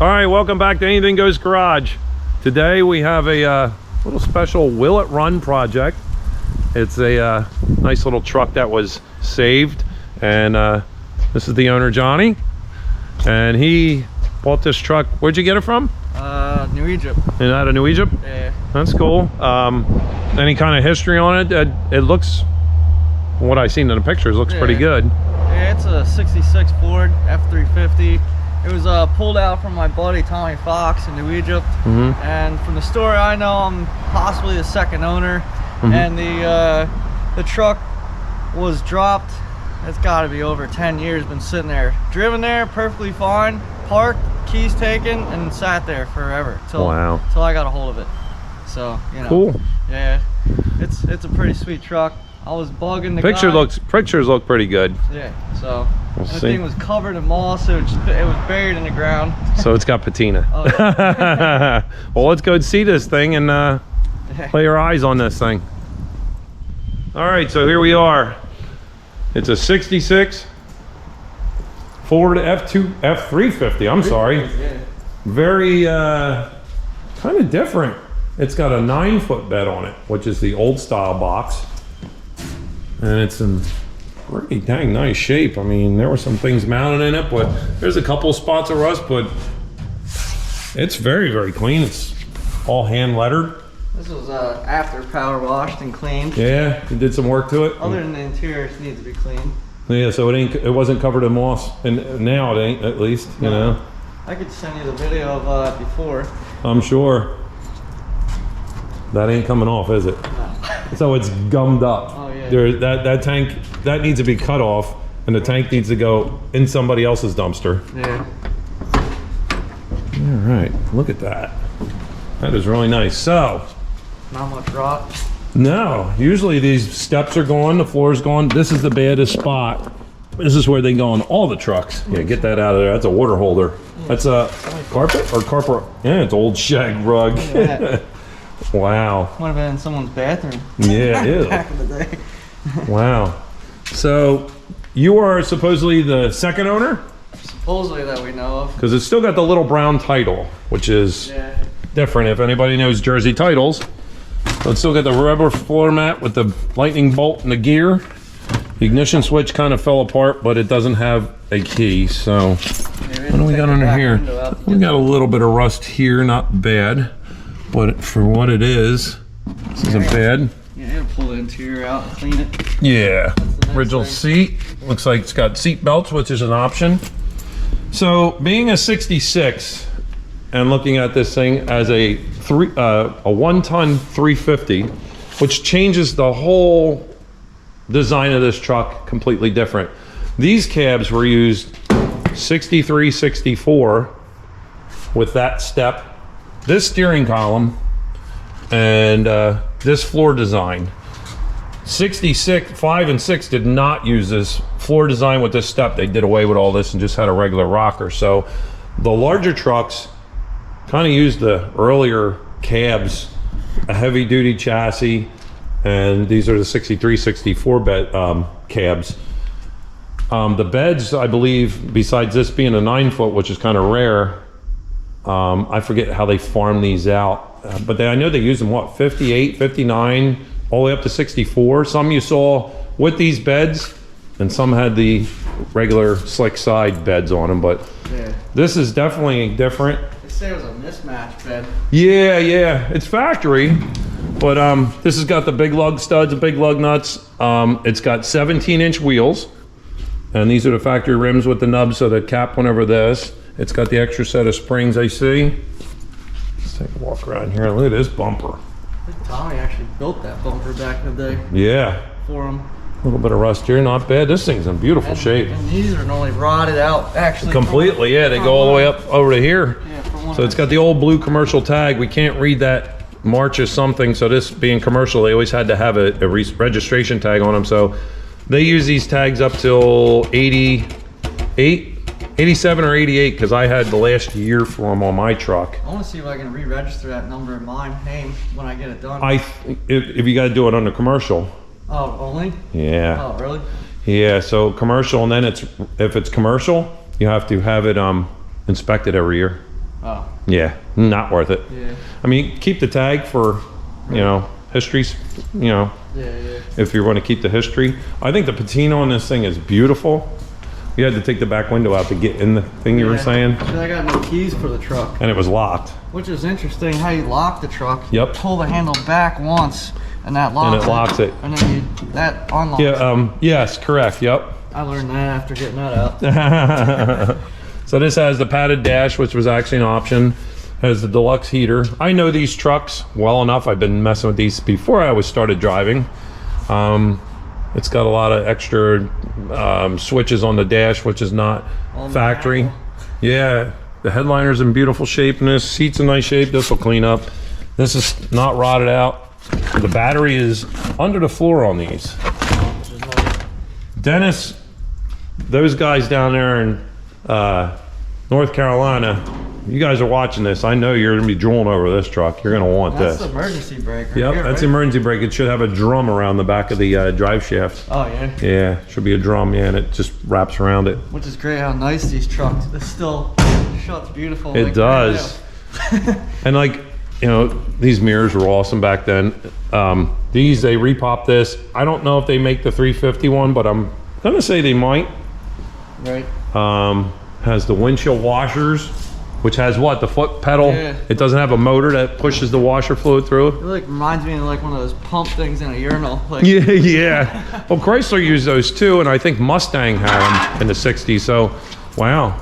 All right, welcome back to Anything Goes Garage. Today we have a little special Will It Run project. It's a nice little truck that was saved, and this is the owner, Johnny, and he bought this truck. Where'd you get it from? New Egypt. And out of New Egypt? Yeah. That's cool. Any kind of history on it? It looks, from what I've seen in the pictures, looks pretty good. Yeah, it's a 66 Ford F350. It was pulled out from my buddy Tommy Fox in New Egypt. And from the story I know, I'm possibly the second owner. And the truck was dropped. It's got to be over 10 years, been sitting there. Driven there perfectly fine, parked, keys taken, and sat there forever till I got a hold of it. So, you know. Cool. Yeah, it's a pretty sweet truck. I was bugging the pictures look pretty good. Yeah, so the thing was covered in moss, so it was buried in the ground. So it's got patina. Oh, yeah. Well, let's go see this thing and lay our eyes on this thing. All right, so here we are. It's a 66 Ford F350. I'm sorry. Very kind of different. It's got a 9-foot bed on it, which is the old style box. And it's in pretty dang nice shape. I mean, there were some things mounted in it, but there's a couple spots of rust, but it's very, very clean. It's all hand lettered. This was after power washed and cleaned. Yeah, you did some work to it. Other than the interior, it needs to be cleaned. Yeah, so it wasn't covered in moss, and now it ain't, at least, you know. I could send you the video of before. I'm sure. That ain't coming off, is it? No. So it's gummed up. Oh yeah. That tank, that needs to be cut off, and the tank needs to go in somebody else's dumpster. Yeah. All right, look at that. That is really nice. So. Not much rot. No, usually these steps are gone, the floor is gone. This is the baddest spot. This is where they go on all the trucks. Yeah, get that out of there. That's a water holder. That's a carpet or carpet? Yeah, it's old shag rug. Yeah. Wow. Might have been in someone's bathroom. Yeah, it is. Back in the day. Wow. So you are supposedly the second owner? Supposedly, that we know of. Because it's still got the little brown title, which is different. If anybody knows Jersey titles. So it's still got the rubber floor mat with the lightning bolt and the gear. The ignition switch kind of fell apart, but it doesn't have a key. So what do we got under here? We got a little bit of rust here, not bad. But for what it is, this isn't bad. Yeah, pull the interior out and clean it. Yeah, original seat. Looks like it's got seat belts, which is an option. So being a 66 and looking at this thing as a 1-ton 350, which changes the whole design of this truck completely different. These cabs were used 63, 64 with that step, this steering column, and this floor design. 66, 5 and 6 did not use this floor design with this step. They did away with all this and just had a regular rocker. So the larger trucks kind of used the earlier cabs, a heavy duty chassis, and these are the 63, 64 bed cabs. The beds, I believe, besides this being a 9-foot, which is kind of rare, I forget how they farm these out, but I know they use them, what, 58, 59, all the way up to 64. Some you saw with these beds, and some had the regular slick side beds on them, but this is definitely different. They say it was a mismatch bed. Yeah, it's factory, but this has got the big lug studs and big lug nuts. It's got 17-inch wheels, and these are the factory rims with the nubs, so the cap went over this. It's got the extra set of springs, I see. Let's take a walk around here. Look at this bumper. I think Tommy actually built that bumper back in the day. Yeah. For him. A little bit of rust here, not bad. This thing's in beautiful shape. And these are only rotted out, actually. Completely, yeah. They go all the way up over to here. Yeah, so it's got the old blue commercial tag. We can't read that March or something. So this being commercial, they always had to have a registration tag on them. So they use these tags up till 88. 87 or 88, because I had the last year for them on my truck. I want to see if I can re-register that number in my name when I get it done. If you got to do it under commercial. Oh, only? Yeah. Oh, really? Yeah, so commercial, and then if it's commercial, you have to have it inspected every year. Oh. Yeah, not worth it. Yeah. I mean, keep the tag for, you know, histories, you know, Yeah, yeah. if you want to keep the history. I think the patina on this thing is beautiful. You had to take the back window out to get in the thing you were saying. I got no keys for the truck. And it was locked. Which is interesting how you lock the truck. Yep. You pull the handle back once and that locks And it locks it. And then that unlocks Yeah, yes, correct, yep. I learned that after getting that out. So this has the padded dash, which was actually an option. Has the deluxe heater. I know these trucks well enough. I've been messing with these before I was started driving. It's got a lot of extra switches on the dash, which is not factory. Yeah, the headliner's in beautiful shape in this. Seat's in nice shape. This will clean up. This is not rotted out. The battery is under the floor on these. Dennis, those guys down there in North Carolina, you guys are watching this. I know you're gonna be drooling over this truck. You're gonna want That's this. the emergency brake right Yep, here, that's the right? emergency brake. It should have a drum around the back of the drive shaft. Oh yeah. Yeah, should be a drum, yeah, and it just wraps around it. Which is great how nice these trucks. This still shuts beautiful. It like does. And like, you know, these mirrors were awesome back then. These, they repop this. I don't know if they make the 350 one, but I'm gonna say they might. Right. Has the windshield washers, which has what, the foot pedal? Yeah. It doesn't have a motor that pushes the washer fluid through. It like reminds me of like one of those pump things in a urinal. Like, Yeah, yeah. Well, Chrysler used those too, and I think Mustang had them in the 60s, so, wow.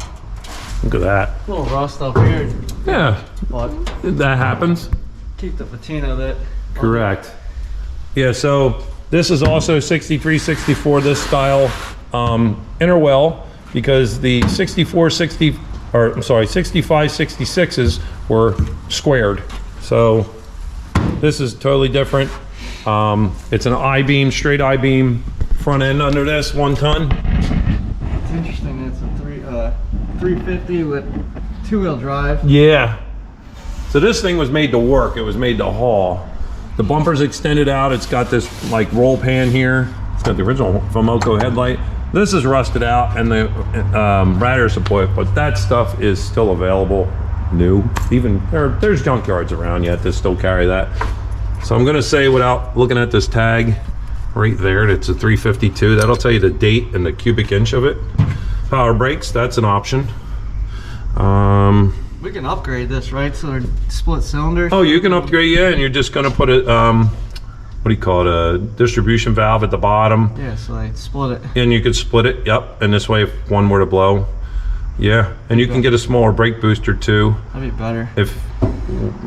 Look at that. a little rust up here, Yeah, but that happens. keep the patina that. Correct. Yeah, so this is also 63, 64, this style interwell, because the 64, 60, or I'm sorry, 65, 66s were squared. So this is totally different. It's an I-beam, straight I-beam front end under this, 1 ton. It's interesting. It's a 350 with 2-wheel drive. Yeah. So this thing was made to work. It was made to haul. The bumper's extended out. It's got this like roll pan here. It's got the original Fomoco headlight. This is rusted out and the radiator support, but that stuff is still available, new. Even there's junkyards around yet that still carry that. So I'm gonna say, without looking at this tag right there, it's a 352. That'll tell you the date and the cubic inch of it. Power brakes, that's an option. We can upgrade this, right? So they're split cylinders. Oh, you can upgrade, yeah, and you're just gonna put it, what do you call it, a distribution valve at the bottom. Yeah, so they split it. And you could split it, yep, and this way if one were to blow. Yeah, and you can get a smaller brake booster too. That'd be better. If,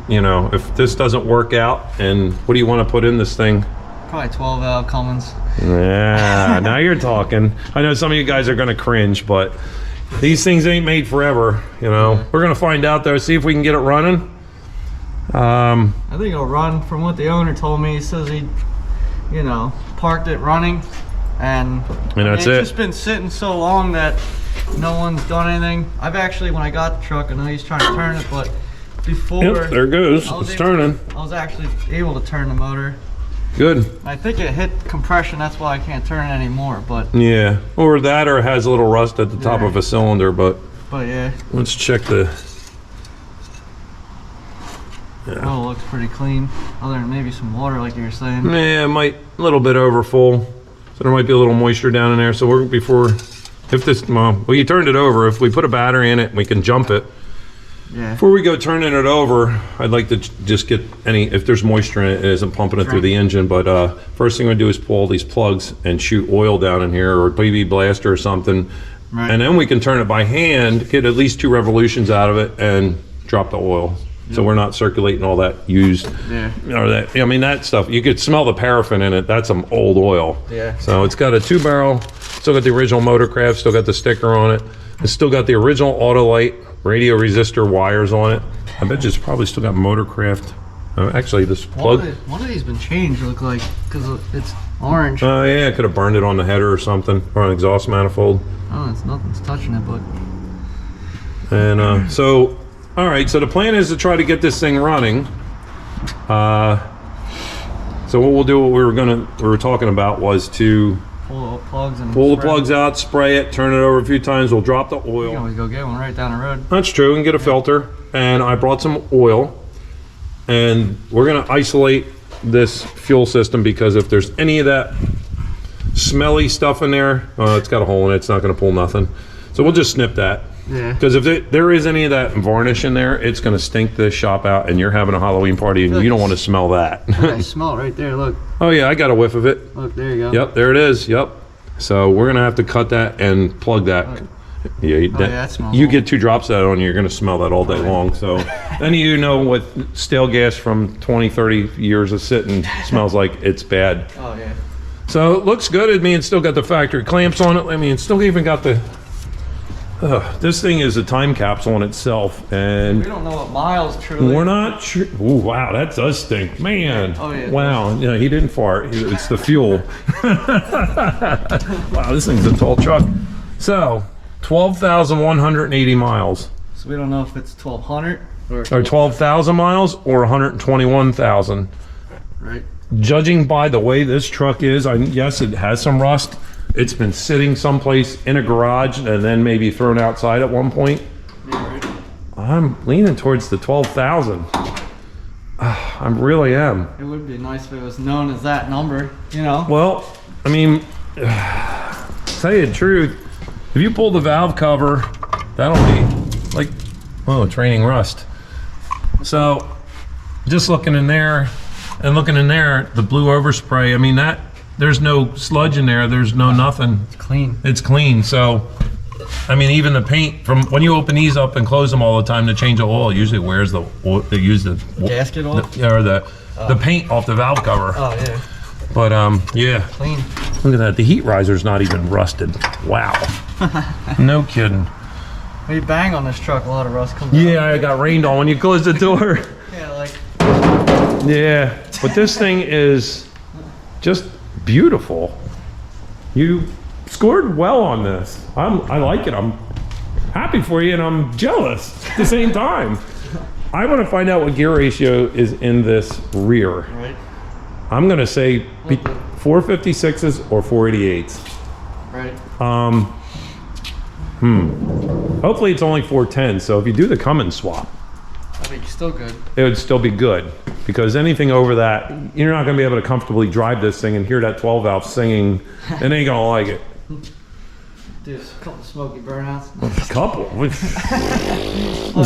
you know, if this doesn't work out, and what do you want to put in this thing? Probably 12 valve Cummins. Yeah, now you're talking. I know some of you guys are gonna cringe, but these things ain't made forever, you know. Yeah. We're gonna find out though, see if we can get it running. I think it'll run. From what the owner told me, he says he, you know, parked it running, and that's it's it. just been sitting so long that no one's done anything. I've actually, when I got the truck, I know he's trying to turn it, but before, Yep, there it goes. I was It's able to- turning. I was actually able to turn the motor. Good. I think it hit compression, that's why I can't turn it anymore. But Yeah, or that, or it has a little rust at the top Yeah. of a cylinder. But yeah, let's check the. oh, it looks pretty clean. Other than maybe some water, like you were saying. Yeah, it might a little bit over full, so there might be a little moisture down in there. So we're before, if this, well, you turned it over. If we put a battery in it, we can jump it. Yeah. Before we go turning it over, I'd like to just get any, if there's moisture in it, it isn't pumping it through the engine. But first thing I'm gonna do is pull all these plugs and shoot oil down in here, or PV blaster or something. Right. And then we can turn it by hand, get at least 2 revolutions out of it, and drop the oil. So we're not circulating all that used, Yeah. or that, I mean, that stuff, you could smell the paraffin in it. That's some old oil. Yeah. So it's got a 2-barrel, still got the original Motorcraft, still got the sticker on it. It's still got the original Autolite radio resistor wires on it. I bet you it's probably still got Motorcraft. Actually, this plug. One of these been changed, look like, because it's orange. Oh yeah, I could have burned it on the header or something, or an exhaust manifold. Oh, it's nothing's touching it, but And so, all right, so the plan is to try to get this thing running. So what we'll do, what we were talking about was to pull the plugs and pull the spray. plugs out, spray it, turn it over a few times. We'll drop the You can oil. always go get one right down the road. That's true, and get a filter. And I brought some oil, and we're gonna isolate this fuel system because if there's any of that smelly stuff in there, it's got a hole in it, it's not gonna pull nothing. So we'll just snip that. Yeah. Because if there is any of that varnish in there, it's gonna stink the shop out, and you're having a Halloween party and you don't want to smell that. I smell it right there. Look. Oh yeah, I got a whiff of it. Look, there you go. Yep, there it is. Yep. So we're gonna have to cut that and plug that. Yeah, that smells you old. get 2 drops of that on you, you're gonna smell that all day long. So any of you know what stale gas from 20, 30 years of sitting smells like, it's bad. Oh yeah. So it looks good. I mean, it's still got the factory clamps on it. I mean, it's still even got the. This thing is a time capsule in itself, and We don't know what miles truly. we're not sure. Ooh, wow, that does stink, man. Oh, yeah. Wow, yeah, he didn't fart. It's the fuel. Wow, this thing's a tall truck. So, 12,180 miles, So we don't know if it's 1,200 or 12,000 miles, or 121,000. right. Judging by the way this truck is, yes, it has some rust. It's been sitting someplace in a garage and then maybe thrown outside at one point. Yeah, right. I'm leaning towards the 12,000. I really am. It would be nice if it was known as that number, you know? Well, I mean, to tell you the truth, if you pull the valve cover, that'll be like, oh, it's raining rust. So, just looking in there and looking in there, the blue overspray, I mean, that, there's no sludge in there, there's no nothing. It's clean. It's clean, so, I mean, even the paint, from when you open these up and close them all the time to change the oil, usually it wears the oil, they use the Gasket oil? or the paint off the valve cover. Oh yeah. But yeah, Clean. look at that. The heat riser's not even rusted. Wow. No kidding. When you bang on this truck, a lot of rust comes out. Yeah, I got rained on when you closed the door. Yeah, like, Yeah, but this thing is just beautiful. You scored well on this. I like it. I'm happy for you, and I'm jealous at the same time. I want to find out what gear ratio is in this rear. right? I'm gonna say 456s or 488s. Right. Hopefully it's only 410. So if you do the Cummins swap, I think still good. it would still be good, because anything over that, you're not going to be able to comfortably drive this thing and hear that 12 valve singing. It ain't gonna like it. Dude, a couple smoky burnouts. A couple.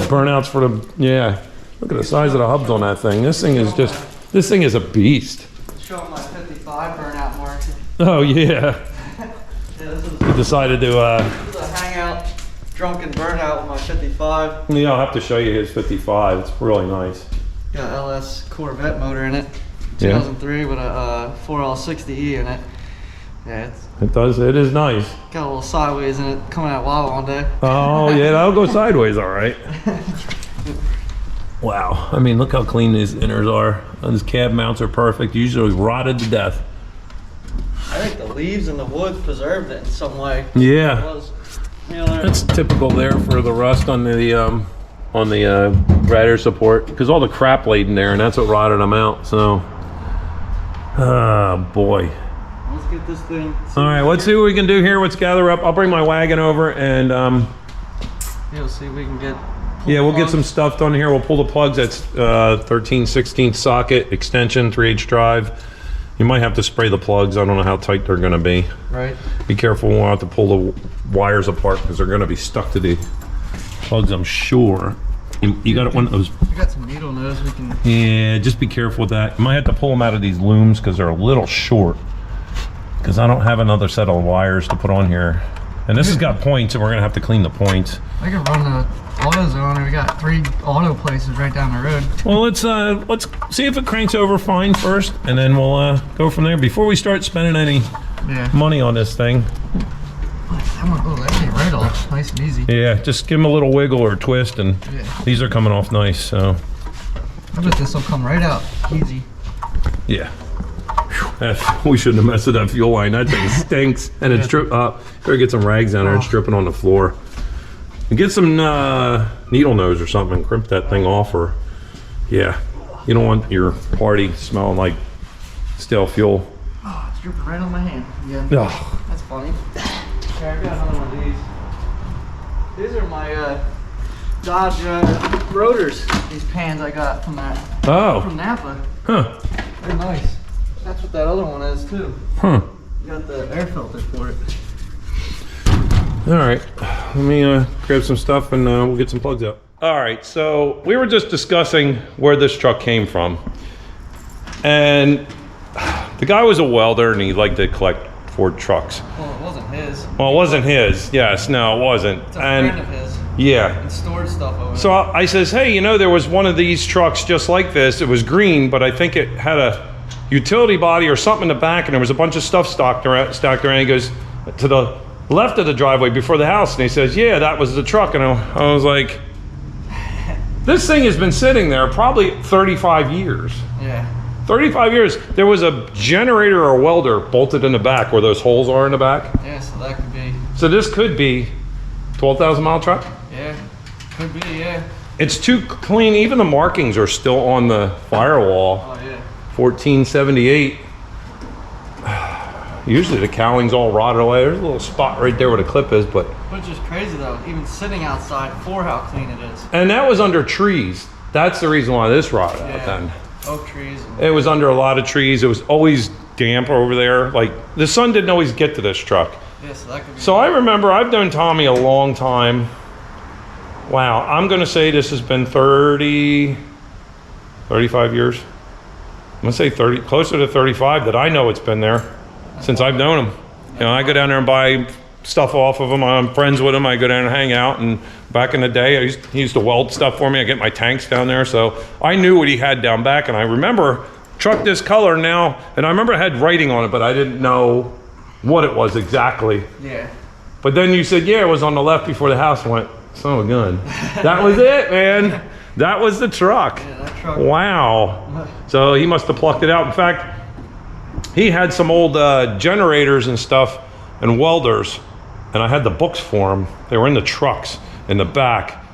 Burnouts for the, yeah. Look at the size of the hubs on that thing. This thing is just, this thing is a beast. Showing my 55 burnout mark. Oh yeah. Yeah, this is You decided to, This is a hangout, drunken burnout with my 55. yeah, I'll have to show you his 55. It's really nice. Got LS Corvette motor in it. Yeah. 2003 with a 4L60E in it. Yeah, it's It does, it is nice. got a little sideways in it coming out wild one day. Oh yeah, that'll go sideways, all right. Wow, I mean, look how clean these inners are. And these cab mounts are perfect. Usually rotted to death. I think the leaves and the wood preserved it in some way. Yeah, It was, you know, that's typical there for the rust on the radiator support, because all the crap laid in there, and that's what rotted them out. So, boy. let's get this thing. All right, let's see what we can do here. Let's gather up. I'll bring my wagon over, and Yeah, we'll see if we can get. yeah, we'll get some stuff done here. We'll pull the plugs. That's 13/16 socket extension, 3H drive. You might have to spray the plugs. I don't know how tight they're going to be. Right. Be careful. We'll have to pull the wires apart because they're going to be stuck to the plugs, I'm sure. You got one of those? We got some needle nose we can. Yeah, just be careful with that. You might have to pull them out of these looms because they're a little short. Because I don't have another set of wires to put on here. And this has got points, and we're going to have to clean the points. I can run the AutoZone. We got 3 auto places right down the road. Well, let's see if it cranks over fine first, and then we'll go from there. Before we start spending any Yeah. money on this thing, I'm gonna go that right off, nice and easy. yeah, just give them a little wiggle or twist, and Yeah. these are coming off nice. So, I bet this will come right out easy. yeah. We shouldn't have messed with that fuel line. That thing stinks, and it's drip. Better get some rags down there. It's dripping on the floor. And get some needle nose or something. Crimp that thing off, or yeah, you don't want your party smelling like stale fuel. It's dripping right on my hand. Yeah. Ugh. That's funny. Okay, I got another one of these. These are my Dodge rotors. These pans I got from from Napa. Huh. They're nice. That's what that other one is too. Huh. You got the air filter for it. All right, let me grab some stuff and we'll get some plugs out. All right, so we were just discussing where this truck came from. And the guy was a welder and he liked to collect Ford trucks. Well, it wasn't his. Well, it wasn't his. Yes, no, it wasn't. It's a friend of his. Yeah. And stored stuff over So I says, hey, you know, there was one of these trucks just like this. It was green, but I think it had a utility body or something in the back, and there was a bunch of stuff stacked around. He goes to the left of the driveway before the house, and he says, yeah, that was the truck. And I was like, this thing has been sitting there probably 35 years. Yeah. 35 years. There was a generator or welder bolted in the back where those holes are in the back. Yeah, so that could be. So this could be 12,000 mile truck. Yeah, could be, yeah. It's too clean. Even the markings are still on the firewall. Oh, yeah. 1478. Usually the cowling's all rotted away. There's a little spot right there where the clip is, but. Which is crazy though, even sitting outside for how clean it is. And that was under trees. That's the reason why this rotted out then. Oak trees. It was under a lot of trees. It was always damp over there. Like the sun didn't always get to this truck. Yeah, so that could be. So I remember I've known Tommy a long time. Wow, I'm gonna say this has been 35 years. I'm gonna say 30, closer to 35 that I know it's been there since I've known him. You know, I go down there and buy stuff off of him. I'm friends with him. I go down and hang out. And back in the day, he used to weld stuff for me. I get my tanks down there. So I knew what he had down back. And I remember truck this color now. And I remember it had writing on it, but I didn't know what it was exactly. Yeah. But then you said, yeah, it was on the left before the house. I went, son of a gun. That was it, man. That was the truck. Yeah, that truck. Wow. So he must have plucked it out. In fact, he had some old generators and stuff and welders, and I had the books for them. They were in the trucks in the back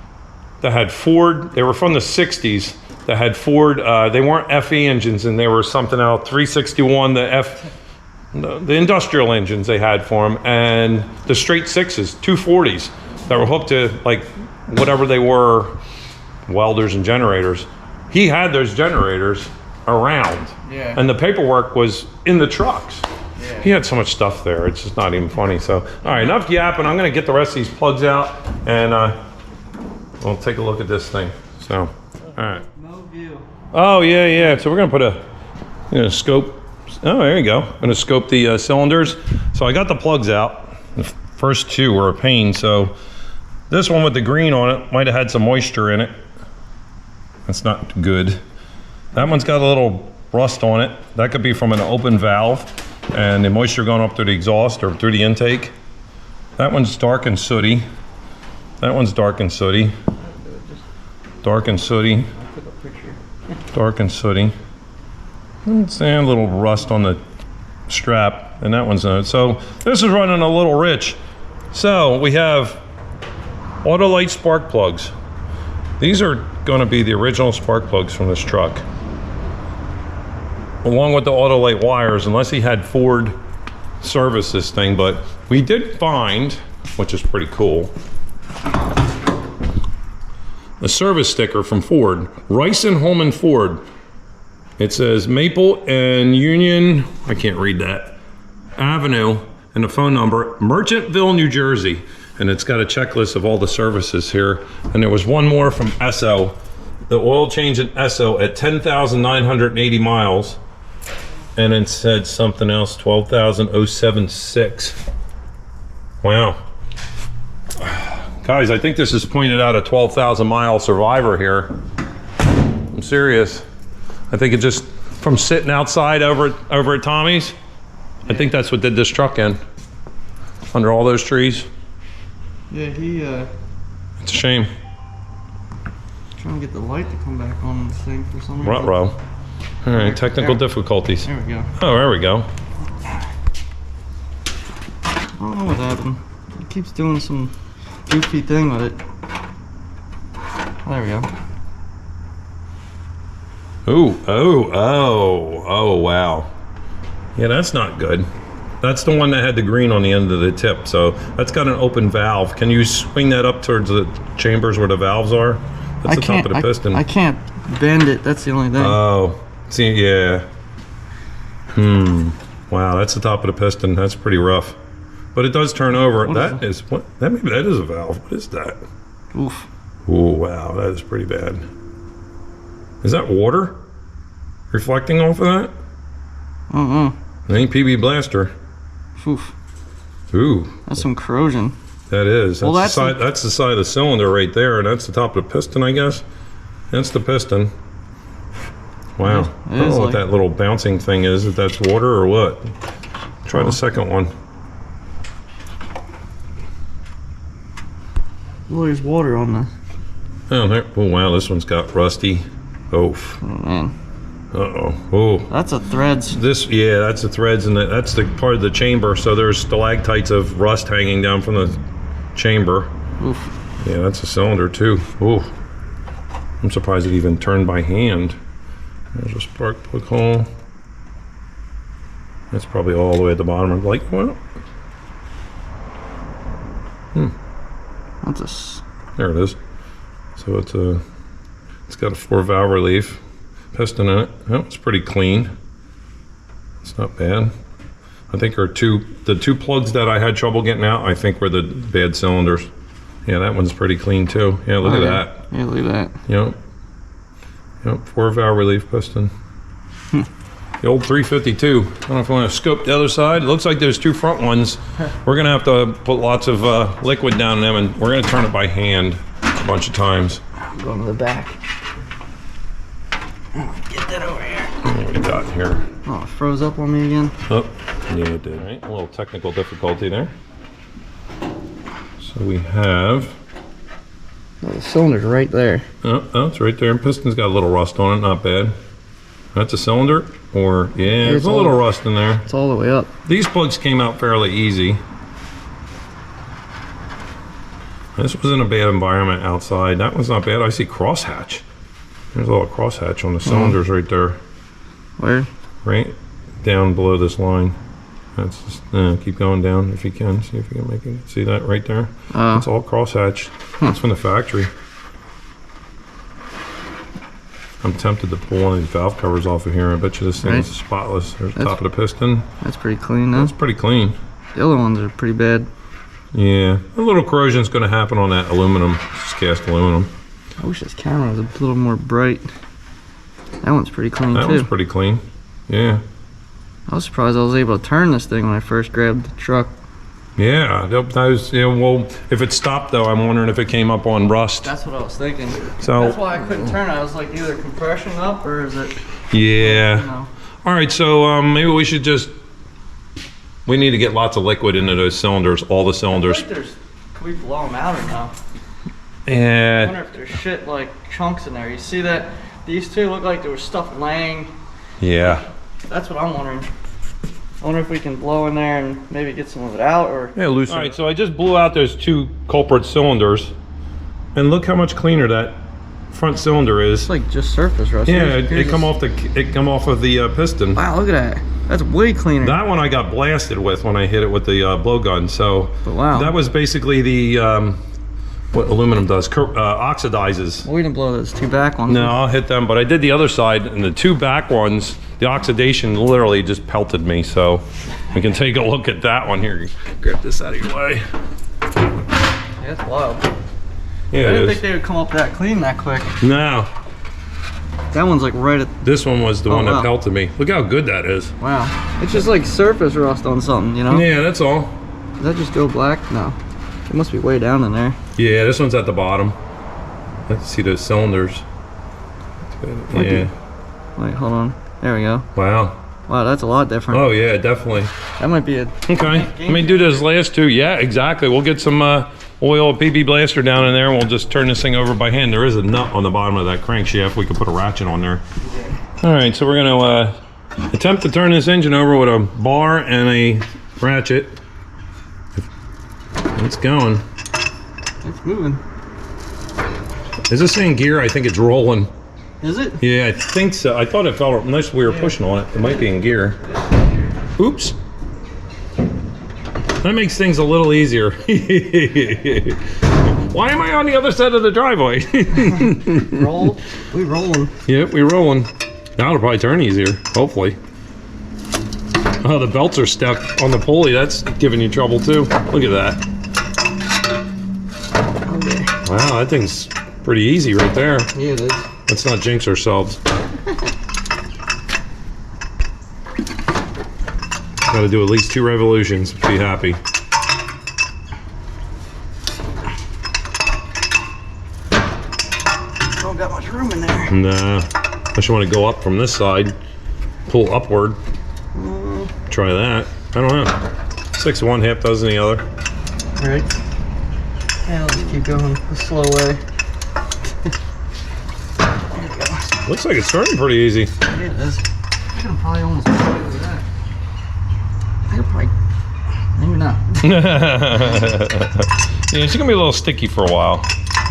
that had Ford. They were from the 60s that had Ford. They weren't FE engines, and they were something else, 361, the industrial engines they had for them, and the straight sixes, 240s that were hooked to like whatever they were, welders and generators. He had those generators around. Yeah. And the paperwork was in the trucks. Yeah. He had so much stuff there. It's just not even funny. So, all right, enough yapping. I'm going to get the rest of these plugs out and we'll take a look at this thing. So, all right. No view. Oh, yeah, yeah. So we're going to put scope. Oh, there you go. I'm going to scope the cylinders. So I got the plugs out. The first two were a pain. So this one with the green on it might have had some moisture in it. That's not good. That one's got a little rust on it. That could be from an open valve and the moisture going up through the exhaust or through the intake. That one's dark and sooty. That one's dark and sooty. Dark and sooty. Dark and sooty. It's a little rust on the strap, and that one's not. So this is running a little rich. So we have Autolite spark plugs. These are going to be the original spark plugs from this truck, along with the Autolite wires, unless he had Ford service this thing. But we did find, which is pretty cool, a service sticker from Ford, Rice and Holman Ford. It says Maple and Union, I can't read that, Avenue, and the phone number, Merchantville, New Jersey. And it's got a checklist of all the services here. And there was one more from Esso, the oil change in Esso at 10,980 miles. And it said something else, 12,076. Wow. Guys, I think this is pointed out a 12,000 mile survivor here. I'm serious. I think it just, from sitting outside over at Tommy's, I think that's what did this truck in, under all those trees. Yeah, It's a shame. Trying to get the light to come back on this thing for some reason. Ruh-roh. All right, technical difficulties. There we go. Oh, there we go. I don't know what happened. It keeps doing some goofy thing with it. There we go. Ooh, oh, wow. Yeah, that's not good. That's the one that had the green on the end of the tip. So that's got an open valve. Can you swing that up towards the chambers where the valves are? That's the top of the piston. I can't bend it. That's the only thing. Oh, see, yeah. Wow, that's the top of the piston. That's pretty rough. But it does turn over. That is what? That maybe that is a valve. What is that? Oof. Oh, wow, that is pretty bad. Is that water reflecting off of that? It ain't PB Blaster. Oof. Ooh. That's some corrosion. That is. That's, Well, that's the side of the cylinder right there, and that's the top of the piston, I guess. That's the piston. Wow. I don't know what that little bouncing thing is, if that's water or what. Try the second one. Well, there's water on the... Oh, there. Oh, wow, this one's got rusty. Oof. Oh, man. Uh-oh. Oh. That's a threads. Yeah, that's the threads, and that's the part of the chamber, so there's stalactites of rust hanging down from the chamber. Oof. Yeah, that's a cylinder, too. Ooh. I'm surprised it even turned by hand. There's a spark plug hole. That's probably all the way at the bottom. I'm like, well. That's There it is. So it's got a 4-valve relief piston in it. Oh, it's pretty clean. It's not bad. I think the two plugs that I had trouble getting out, I think were the bad cylinders. Yeah, that one's pretty clean too. Yeah, look at that. Yeah, look at that. Yep. Yep, 4-valve relief piston. The old 352. I don't know if I want to scope the other side. It looks like there's 2 front ones. We're gonna have to put lots of liquid down in them, and we're gonna turn it by hand a bunch of times. I'm going to the back. Get that over here. What do we got here? Oh, it froze up on me again. Oh, yeah, it did. Right? A little technical difficulty there. So we have. Oh, the cylinder's right there. Oh, it's right there. Piston's got a little rust on it. Not bad. That's a cylinder, or yeah, there's a little rust in there. It's all the way up. These plugs came out fairly easy. This was in a bad environment outside. That one's not bad. I see crosshatch. There's a little crosshatch on the cylinders right there. Where? Right down below this line. That's just, keep going down if you can. See if you can make it. See that right there? It's all crosshatch. That's from the factory. I'm tempted to pull one of these valve covers off of here. I bet you this thing is spotless. There's the top of the piston. That's pretty clean, though. That's pretty clean. The other ones are pretty bad. Yeah, a little corrosion is going to happen on that aluminum. It's cast aluminum. I wish this camera was a little more bright. That one's pretty clean, too. That one's pretty clean. Yeah. I was surprised I was able to turn this thing when I first grabbed the truck. Yeah, well, if it stopped though, I'm wondering if it came up on rust. That's what I was thinking. So that's why I couldn't turn it. I was like, either compression up or is it? Yeah. You know. All right, so maybe we should we need to get lots of liquid into those cylinders, all the cylinders. I feel like can we blow them out or no? Yeah. I wonder if there's shit like chunks in there. You see that? These two look like there was stuff laying. Yeah. That's what I'm wondering. I wonder if we can blow in there and maybe get some of it out, or loosen. All right, so I just blew out those 2 culprit cylinders, and look how much cleaner that front cylinder is. it's like just surface rust. Yeah, it come off of the piston. Wow, look at that. That's way cleaner. That one I got blasted with when I hit it with the blowgun. So wow, that was basically the what aluminum does, oxidizes. Well, we didn't blow those 2 back ones. No, I'll hit them, but I did the other side, and the 2 back ones, the oxidation literally just pelted me. So we can take a look at that one here. Grab this out of your way. Yeah, that's wild. Yeah, I didn't think they would come up that clean that quick. No. That one's like right at. This one was the one that pelted me. Look how good that is. Wow. It's just like surface rust on something, you know? Yeah, that's all. Does that just go black? No. It must be way down in there. Yeah, this one's at the bottom. Let's see those cylinders. Yeah. Wait, hold on. There we go. Wow. Wow, that's a lot different. Oh yeah, definitely. That might be a... Okay, let me do those last 2. Yeah, exactly. We'll get some oil PB Blaster down in there, and we'll just turn this thing over by hand. There is a nut on the bottom of that crankshaft. We could put a ratchet on there. All right, so we're gonna attempt to turn this engine over with a bar and a ratchet. It's going. It's moving. Is this in gear? I think it's rolling. Is it? Yeah, I think so. I thought it felt unless we were pushing on it. It might be in gear. Oops. That makes things a little easier. Why am I on the other side of the driveway? We rolling. Yep, we rolling. Now it'll probably turn easier, hopefully. Oh, the belts are stuck on the pulley. That's giving you trouble too. Look at that. Okay. Wow, that thing's pretty easy right there. Yeah, it is. Let's not jinx ourselves. Gotta do at least 2 revolutions to be happy. Don't got much room in there. Nah, unless you want to go up from this side, pull upward. Try that. I don't know. 6 of one, half dozen the other. Right. Yeah, let's keep going the slow way. There we go. Looks like it's starting pretty easy. Yeah, it is. I could have probably almost got away with that. I could probably, maybe not. Yeah, it's gonna be a little sticky for a while.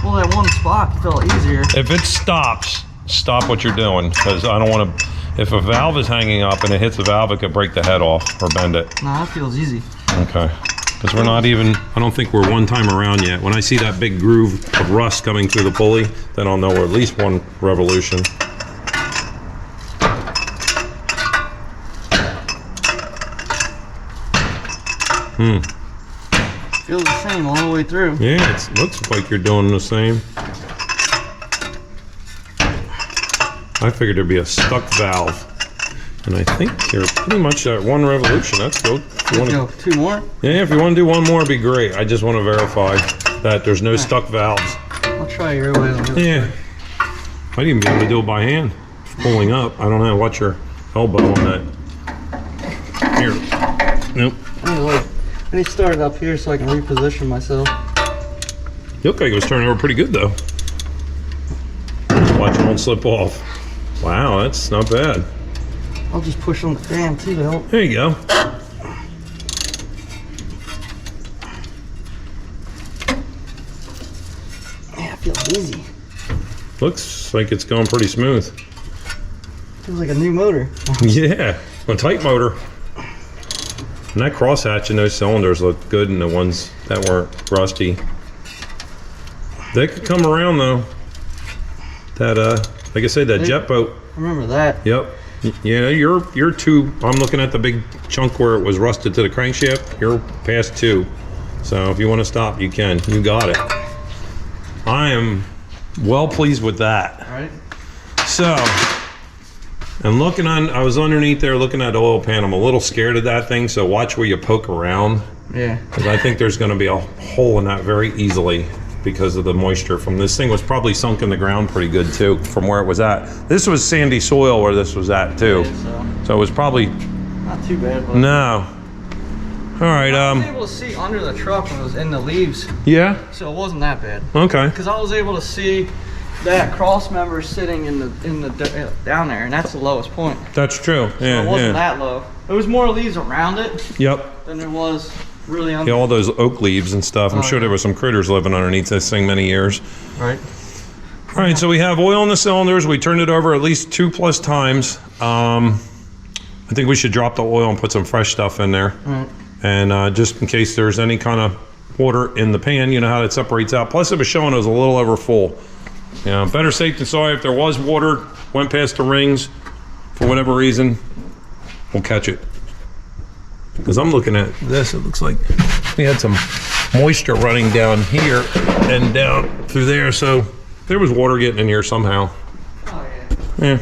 Well, that one spot felt easier. If it stops, stop what you're doing, because I don't want to. If a valve is hanging up and it hits the valve, it could break the head off or bend it. Nah, that feels easy. Okay. Because we're not even, I don't think we're one time around yet. When I see that big groove of rust coming through the pulley, then I'll know we're at least 1 revolution. Feels the same all the way through. Yeah, it looks like you're doing the same. I figured there'd be a stuck valve. And I think you're pretty much at 1 revolution. That's good. If you Go 2 more? yeah, if you want to do 1 more, it'd be great. I just want to verify that there's no stuck valves. I'll try your way. Yeah. Might even be able to do it by hand. Pulling up. I don't know. Watch your elbow on that. Here. Nope. Anyway, I need to start it up here so I can reposition myself. You look like it was turning over pretty good, though. Watch it won't slip off. Wow, that's not bad. I'll just push on the fan too to help. There you go. Yeah, it feels easy. Looks like it's going pretty smooth. Feels like a new motor. Yeah, a tight motor. And that crosshatch in those cylinders look good, and the ones that weren't rusty. They could come around though. That like I said, that jet boat. Remember that. Yep. Yeah, you're 2. I'm looking at the big chunk where it was rusted to the crankshaft. You're past 2. So if you want to stop, you can. You got it. I am well pleased with that. All right. So, and looking on, I was underneath there looking at the oil pan. I'm a little scared of that thing, so watch where you poke around. Yeah. Because I think there's going to be a hole in that very easily because of the moisture from this thing was probably sunk in the ground pretty good too from where it was at. This was sandy soil where this was at too. Yeah, So it was probably not too bad. But no. All right. I was able to see under the truck when it was in the leaves, Yeah. so it wasn't that bad. Okay. Because I was able to see that cross member sitting in the down there, and that's the lowest point. That's true. Yeah. It wasn't Yeah. that low. There was more leaves around it Yep. than there was really under. Yeah, all those oak leaves and stuff. I'm sure there were some critters living underneath this thing many years. Right. All right, so we have oil in the cylinders. We turned it over at least 2+ times. I think we should drop the oil and put some fresh stuff in there. Right. And just in case there's any kind of water in the pan, you know how it separates out. Plus it was showing it was a little over full. You know, better safe than sorry. If there was water, went past the rings, for whatever reason, we'll catch it. Because I'm looking at this, it looks like we had some moisture running down here and down through there, so there was water getting in here somehow. Oh yeah. Yeah.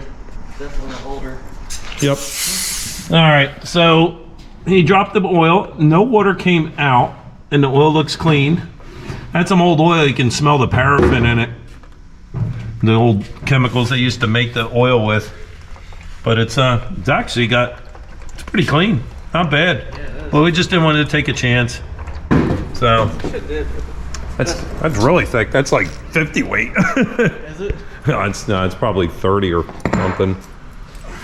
Definitely a holder. Yep. All right, so he dropped the oil, no water came out, and the oil looks clean. That's some old oil, you can smell the paraffin in it. The old chemicals they used to make the oil with. But it's actually it's pretty clean. Not bad. Yeah, well, we just didn't want to take a chance. So that's really thick. That's like 50 weight. Is it? No, it's probably 30 or something.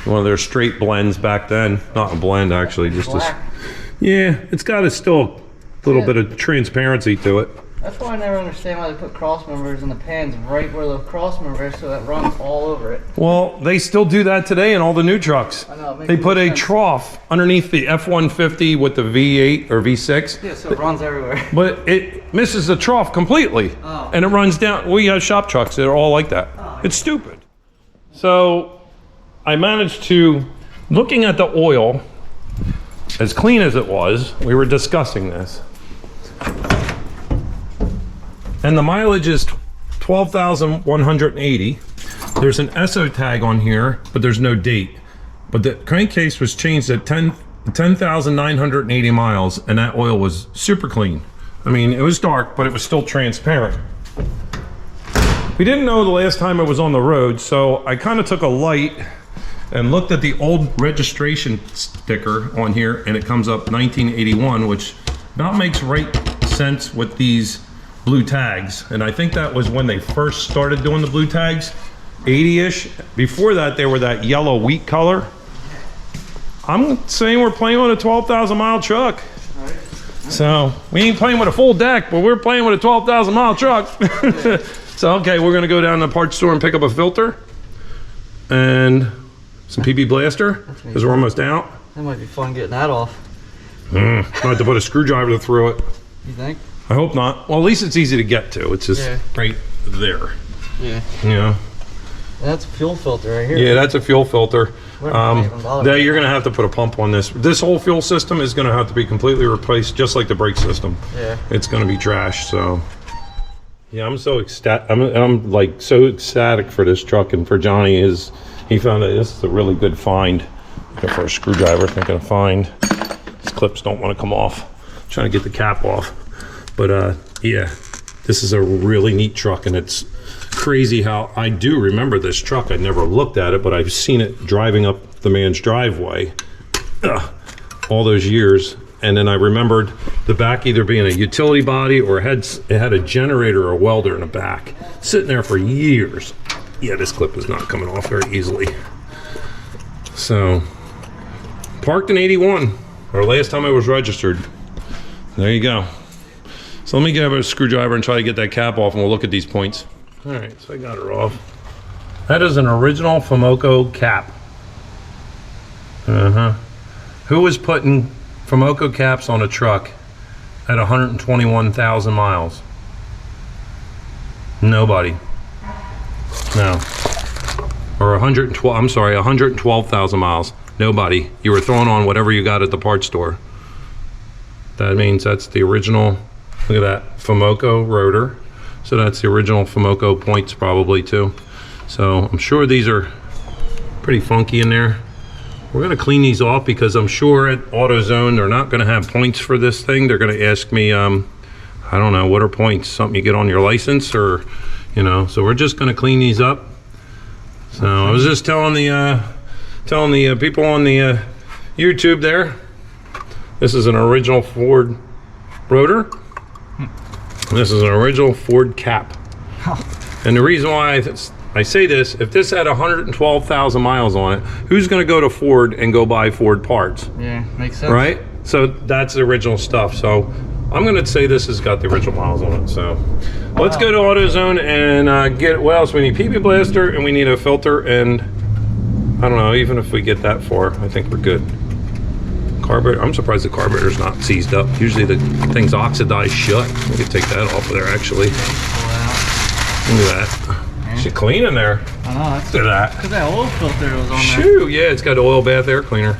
One of their straight blends back then. Not a blend actually, just Black. yeah, it's got still a little bit of transparency to it. That's why I never understand why they put cross members in the pans right where the cross member is, so that runs all over it. Well, they still do that today in all the new trucks. I know, it makes They put a sense. trough underneath the F-150 with the V8 or V6. Yeah, so it runs everywhere. But it misses the trough completely. Oh. And it runs down. We have shop trucks that are all like that. Oh. It's stupid. So I managed to, looking at the oil, as clean as it was, we were discussing this. And the mileage is 12,180. There's an SO tag on here, but there's no date. But the crankcase was changed at 10,980 miles, and that oil was super clean. I mean, it was dark, but it was still transparent. We didn't know the last time it was on the road, so I kind of took a light and looked at the old registration sticker on here, and it comes up 1981, which about makes right sense with these blue tags. And I think that was when they first started doing the blue tags, 80-ish. Before that, they were that yellow wheat color. I'm saying we're playing with a 12,000 mile truck. So we ain't playing with a full deck, but we're playing with a 12,000 mile truck. So, okay, we're gonna go down to the parts store and pick up a filter and some PB blaster, because we're almost out. That might be fun getting that off. I have to put a screwdriver through it. You think? I hope not. Well, at least it's easy to get to. It's just right there. Yeah. You know? That's a fuel filter right here. Yeah, that's a fuel filter. We're not even bothered. You're gonna have to put a pump on this. This whole fuel system is gonna have to be completely replaced, just like the brake system. Yeah. It's gonna be trash, so. Yeah, I'm so ecstatic. I'm like so ecstatic for this truck, and for Johnny he found that this is a really good find. Looking for a screwdriver, thinking of find. These clips don't want to come off. I'm trying to get the cap off. But yeah, this is a really neat truck, and it's crazy how I do remember this truck. I never looked at it, but I've seen it driving up the man's driveway all those years. And then I remembered the back either being a utility body or it had a generator or a welder in the back, sitting there for years. Yeah, this clip is not coming off very easily. So, parked in 81, or last time I was registered. There you go. So let me grab a screwdriver and try to get that cap off, and we'll look at these points. All right, so I got her off. That is an original Fomoco cap. Who was putting Fomoco caps on a truck at 121,000 miles? Nobody. No. Or 112,000 miles. Nobody. You were throwing on whatever you got at the parts store. That means that's the original. Look at that Fomoco rotor. So that's the original Fomoco points probably too. So I'm sure these are pretty funky in there. We're gonna clean these off because I'm sure at AutoZone they're not gonna have points for this thing. They're gonna ask me, I don't know, what are points? Something you get on your license, or, you know, so we're just gonna clean these up. So I was just telling the people on the YouTube there, this is an original Ford rotor. This is an original Ford cap. And the reason why I say this, if this had 112,000 miles on it, who's going to go to Ford and go buy Ford parts? Yeah, makes sense. Right? So that's the original stuff. So I'm going to say this has got the original miles on it. So let's go to AutoZone and get, what else? We need PB blaster, and we need a filter, and I don't know, even if we get that far, I think we're good. Carburetor, I'm surprised the carburetor's not seized up. Usually the thing's oxidized shut. We could take that off of there, actually. Look at that. She's clean in there. I know. That's Look at that. because that oil filter was on there. Shoo, yeah, it's got oil bath air cleaner.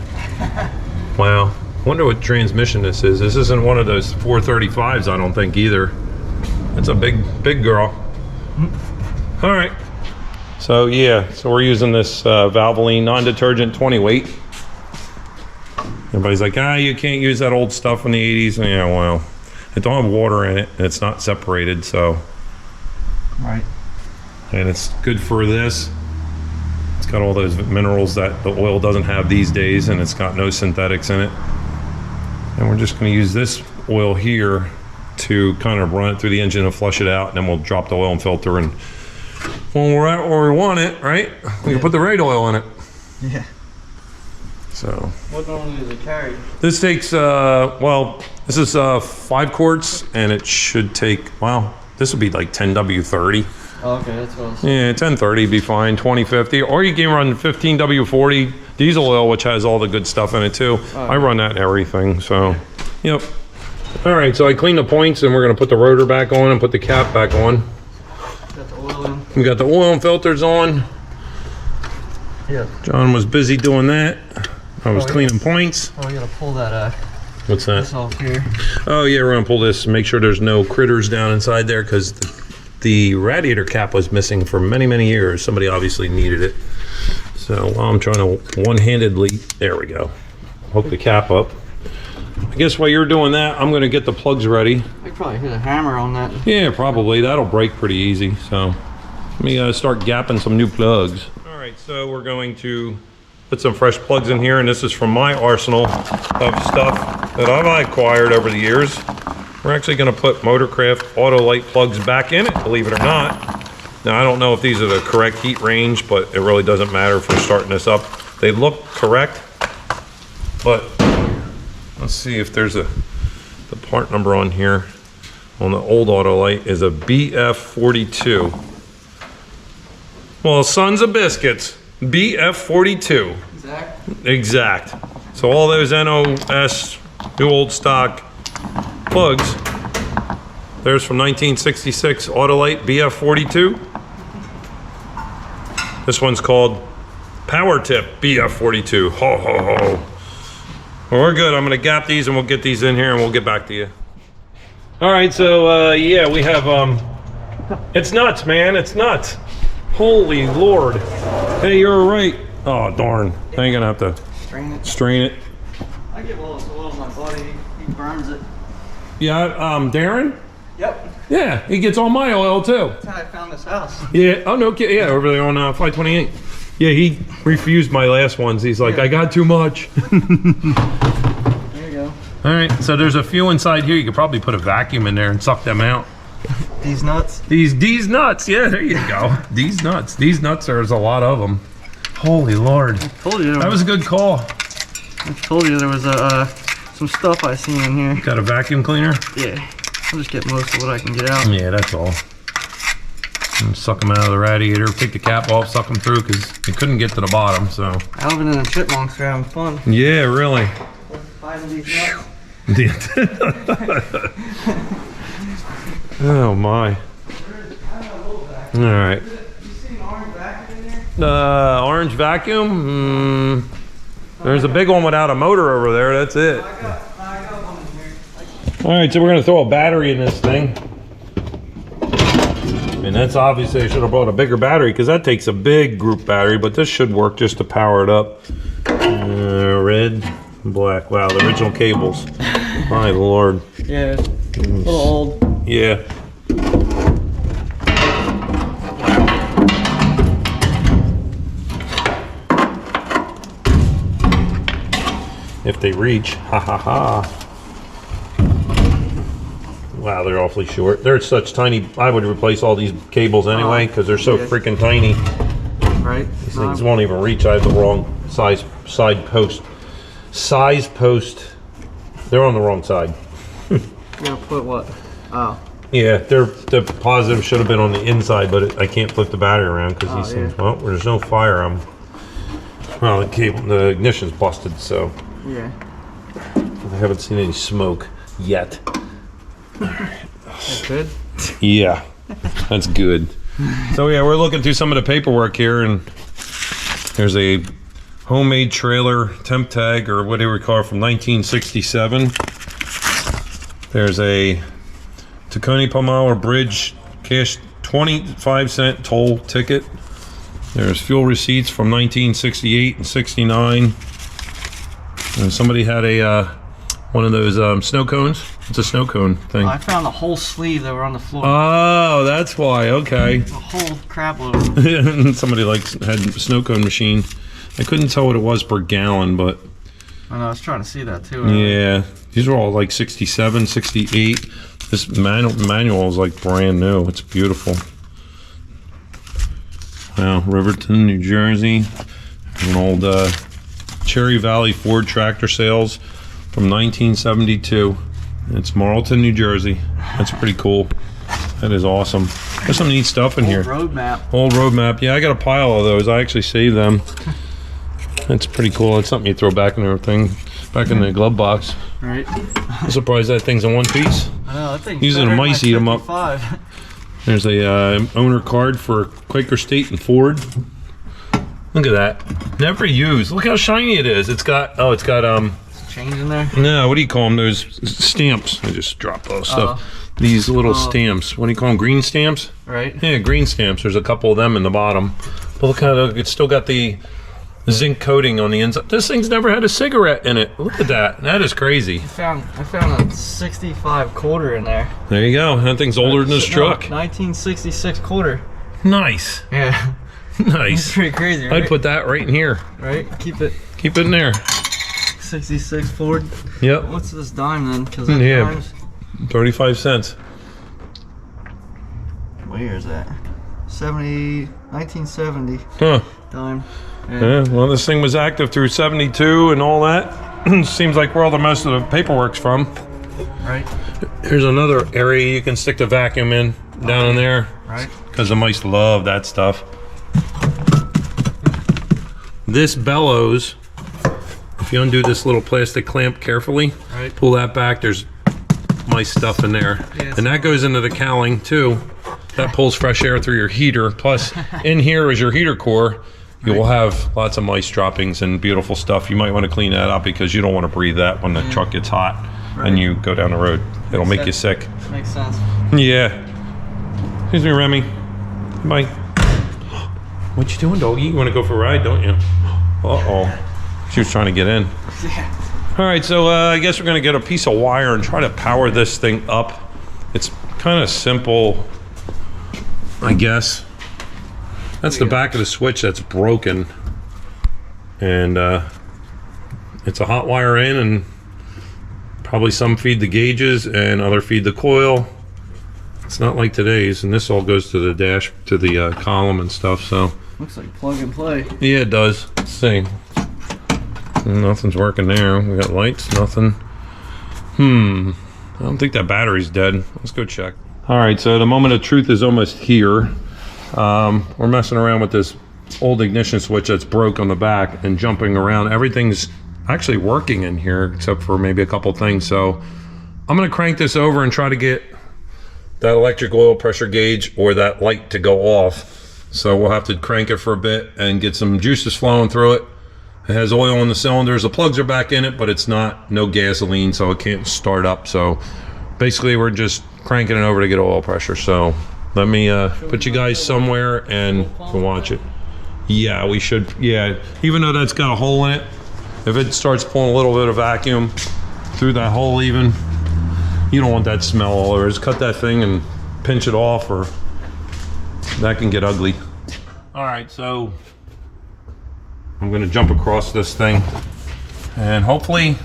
Wow. Wonder what transmission this is. This isn't one of those 435s, I don't think, either. It's a big girl. All right. So, yeah, so we're using this Valvoline non-detergent 20 weight. Everybody's like, you can't use that old stuff from the 80s. Yeah, well, it don't have water in it, and it's not separated, so. Right. And it's good for this. It's got all those minerals that the oil doesn't have these days, and it's got no synthetics in it. And we're just going to use this oil here to kind of run it through the engine and flush it out, and then we'll drop the oil and filter, and when we're at where we want it, right, we can put the right oil in it. Yeah. So What normally does it carry? this takes, well, this is 5 quarts, and it should take, well, this would be like 10W30. Oh, okay, that's what I was... Yeah, 1030 be fine, 2050, or you can run 15W40 diesel oil, which has all the good stuff in it too. I run that and everything, so, yep. All right, so I cleaned the points, and we're gonna put the rotor back on and put the cap back on. Got the oil in. We got the oil and filters on. Yeah. John was busy doing that. I was cleaning points. Oh, we gotta pull that, What's that? this off here. Oh yeah, we're gonna pull this, make sure there's no critters down inside there, because the radiator cap was missing for many, many years. Somebody obviously needed it. So while I'm trying to one-handedly, there we go, hook the cap up. I guess while you're doing that, I'm gonna get the plugs ready. I could probably hit a hammer on that. Yeah, probably, that'll break pretty easy. So let me start gapping some new plugs. All right, so we're going to put some fresh plugs in here, and this is from my arsenal of stuff that I've acquired over the years. We're actually gonna put Motorcraft Autolite plugs back in it, believe it or not. Now, I don't know if these are the correct heat range, but it really doesn't matter if we're starting this up. They look correct, but let's see if there's the part number on here. On the old Autolite is a BF42. Well, sons of biscuits, BF42. Exact. So all those NOS, new old stock plugs, there's from 1966 Autolite BF42. This one's called Power Tip BF42. Ho, ho, ho. Well, we're good. I'm gonna gap these and we'll get these in here and we'll get back to you. All right, so yeah, we have, it's nuts, man, it's nuts. Holy Lord. Hey, you're right. Oh, darn. I ain't gonna have to strain it. I get all this oil in my body, he burns it. Yeah, Darren? Yep. Yeah, he gets all my oil too. That's how I found this house. Yeah, oh no kidding, yeah, over there on 528. Yeah, he refused my last ones. He's like, I got too much. There you go. All right, so there's a few inside here. You could probably put a vacuum in there and suck them out. These nuts? These nuts, yeah, there you go. These nuts, there's a lot of them. Holy Lord. I told you. That was a good call. I told you there was some stuff I seen in here. Got a vacuum cleaner? Yeah. I'll just get most of what I can get out. Yeah, that's all. And suck them out of the radiator, take the cap off, suck them through, because it couldn't get to the bottom, so. Alvin and the Chipmunks are having fun. Yeah, really. Finding these nuts. Oh my. All right. You see an orange vacuum in there? Orange vacuum? There's a big one without a motor over there, that's it. I got one in here. All right, so we're gonna throw a battery in this thing. And that's obviously, I should have brought a bigger battery because that takes a big group battery, but this should work just to power it up. Red, black, wow, the original cables. My Lord. Yeah, a little old. Yeah. If they reach, ha ha ha. Wow, they're awfully short. They're such tiny, I would replace all these cables anyway because they're so freaking tiny. Right. These things won't even reach. I have the wrong size side post. Size post. They're on the wrong side. You gotta put what? Oh. Yeah, the positive should have been on the inside, but I can't flip the battery around because these things, well, there's no fire. Well, the cable, the ignition's busted, so. Yeah. I haven't seen any smoke yet. That's good. Yeah, that's good. So yeah, we're looking through some of the paperwork here, and there's a homemade trailer temp tag, or whatever we call it, from 1967. There's a Tacony Palmyra Bridge cash 25-cent toll ticket. There's fuel receipts from 1968 and 69. And somebody had a one of those snow cones. It's a snow cone thing. I found a whole sleeve that were on the floor. Oh, that's why. Okay. A whole crap load of them. Somebody had a snow cone machine. I couldn't tell what it was per gallon, but I know, I was trying to see that too. Yeah, these were all like 67, 68. This manual is like brand new. It's beautiful. Wow, Riverton, New Jersey. An old Cherry Valley Ford tractor sales from 1972. It's Marlton, New Jersey. That's pretty cool. That is awesome. There's some neat stuff in here. Road map. Old road map. Yeah, I got a pile of those. I actually saved them. That's pretty cool. It's something you throw back in everything, back in the glove box. Right. I'm surprised that thing's in one piece. I know, that thing's Using the mice eat them up. 55. There's a owner card for Quaker State and Ford. Look at that. Never used. Look how shiny it is. It's got Change in there? no, what do you call them? Those stamps. I just dropped all stuff. These little stamps. What do you call them? Green stamps? Right. Yeah, green stamps. There's a couple of them in the bottom. But look how it's still got the zinc coating on the inside. This thing's never had a cigarette in it. Look at that. That is crazy. I found a 65 quarter in there. There you go. That thing's older than this truck. 1966 quarter. Nice. Yeah. Nice. It's pretty crazy, right? I'd put that right in here. Right? Keep it. Keep it in there. 66 Ford. Yep. What's this dime then? Because that Yeah. dime's... 35 cents. Where is that? 1970 Huh. dime. Yeah, well, this thing was active through 72 and all that. Seems like where all the most of the paperwork's from. Right. Here's another area you can stick the vacuum in, down in there. Right. Because the mice love that stuff. This bellows, if you undo this little plastic clamp carefully, Right. pull that back, there's mice stuff in there. Yeah, and that goes into the cowling too. That pulls fresh air through your heater. Plus, in here is your heater core. You will have lots of mice droppings and beautiful stuff. You might want to clean that up because you don't want to breathe that when the truck gets hot and you go down the road. It'll make you sick. Makes sense. Yeah. Excuse me, Remy. Bye. What you doing, doggy? You want to go for a ride, don't you? Uh-oh. She was trying to get in. Yeah. All right, so I guess we're going to get a piece of wire and try to power this thing up. It's kind of simple, I guess. That's the back of the switch that's broken. And it's a hot wire in, and probably some feed the gauges and other feed the coil. It's not like today's, and this all goes to the dash, to the column and stuff, so. Looks like plug and play. Yeah, it does. Let's see. Nothing's working there. We got lights, nothing. I don't think that battery's dead. Let's go check. All right, so the moment of truth is almost here. We're messing around with this old ignition switch that's broke on the back and jumping around. Everything's actually working in here except for maybe a couple things. So I'm gonna crank this over and try to get that electric oil pressure gauge or that light to go off. So we'll have to crank it for a bit and get some juices flowing through it. It has oil in the cylinders. The plugs are back in it, but it's no gasoline, so it can't start up. So basically we're just cranking it over to get oil pressure. So let me put you guys somewhere and watch it. Yeah, we should. Yeah, even though that's got a hole in it, if it starts pulling a little bit of vacuum through that hole even, you don't want that smell all over. Just cut that thing and pinch it off, or that can get ugly. All right, so I'm gonna jump across this thing and hopefully,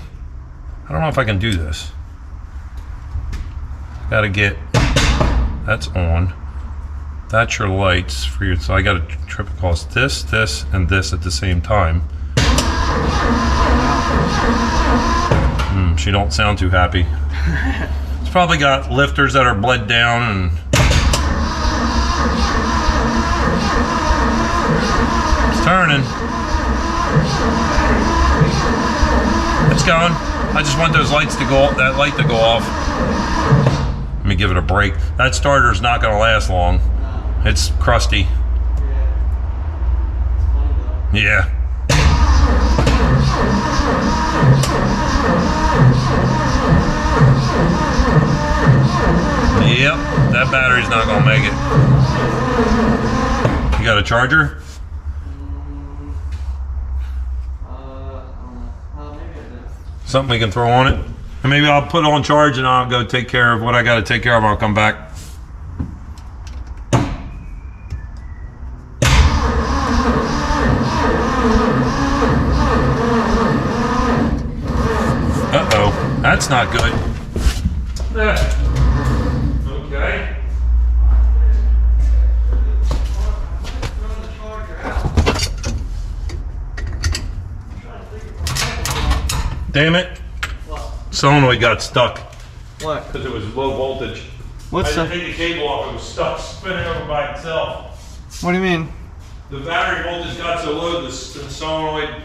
I don't know if I can do this. Gotta get, that's on. That's your lights for your, so I gotta trip across this, this, and this at the same time. She don't sound too happy. It's probably got lifters that are bled down and it's turning. It's going. I just want those lights to go, that light to go off. Let me give it a break. That starter's not gonna last long. It's crusty. Yeah. Yep, that battery's not gonna make it. You got a charger? Something we can throw on it? And maybe I'll put it on charge and I'll go take care of what I gotta take care of. I'll come back. Uh-oh, that's not good. Okay. Damn it. What? Solenoid got stuck. What? Because it was low voltage. What's I didn't take the cable off, it was stuck spinning over by itself. What do you mean? The battery voltage got so low, the solenoid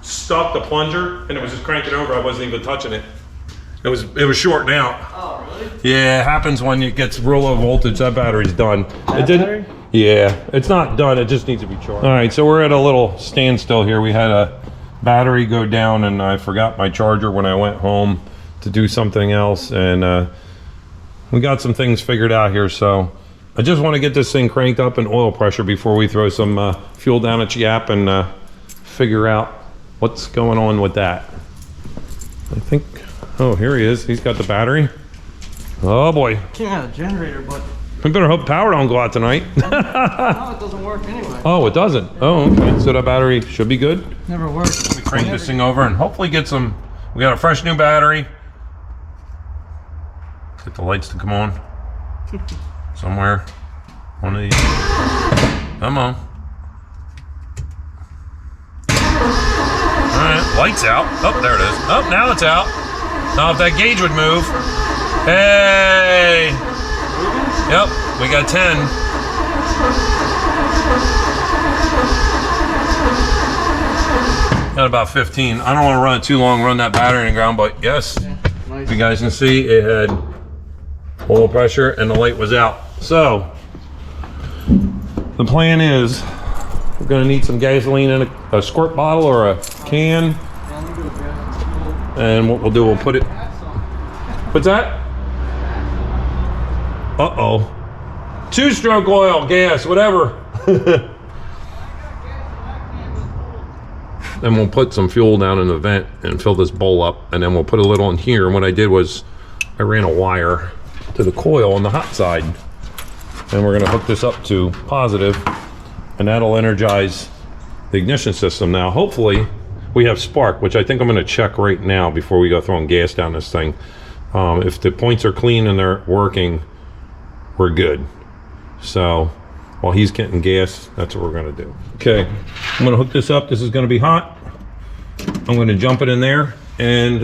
stuck the plunger, and it was just cranking over. I wasn't even touching it. It was shorting out. Oh, really? Yeah, it happens when it gets real low voltage. That battery's done. That battery? Yeah, it's not done. It just needs to be charged. All right, so we're at a little standstill here. We had a battery go down, and I forgot my charger when I went home to do something else, and we got some things figured out here. So I just want to get this thing cranked up in oil pressure before we throw some fuel down its yap and figure out what's going on with that. I think. Oh, here he is. He's got the battery. Oh boy. Can't have a generator, but We better hope power don't go out tonight. no, it doesn't work anyway. Oh, it doesn't? Oh, okay. So that battery should be good. Never works. Let me crank this thing over and hopefully get some. We got a fresh new battery. Get the lights to come on. Somewhere. One of these. Come on. Alright, lights out. Oh, there it is. Oh, now it's out. Now if that gauge would move. Hey! Yep, we got 10. Got about 15. I don't want to run it too long, run that battery in the ground, but yes. Yeah, nice. You guys can see it had oil pressure and the light was out. So, the plan is we're going to need some gasoline in a squirt bottle or a can. And what we'll do, we'll put it. What's that? Uh-oh. 2-stroke oil, gas, whatever. Then we'll put some fuel down in the vent and fill this bowl up, and then we'll put a little in here. And what I did was I ran a wire to the coil on the hot side, and we're gonna hook this up to positive, and that'll energize the ignition system. Now, hopefully, we have spark, which I think I'm gonna check right now before we go throwing gas down this thing. If the points are clean and they're working, we're good. So while he's getting gas, that's what we're gonna do. Okay, I'm gonna hook this up. This is gonna be hot. I'm gonna jump it in there and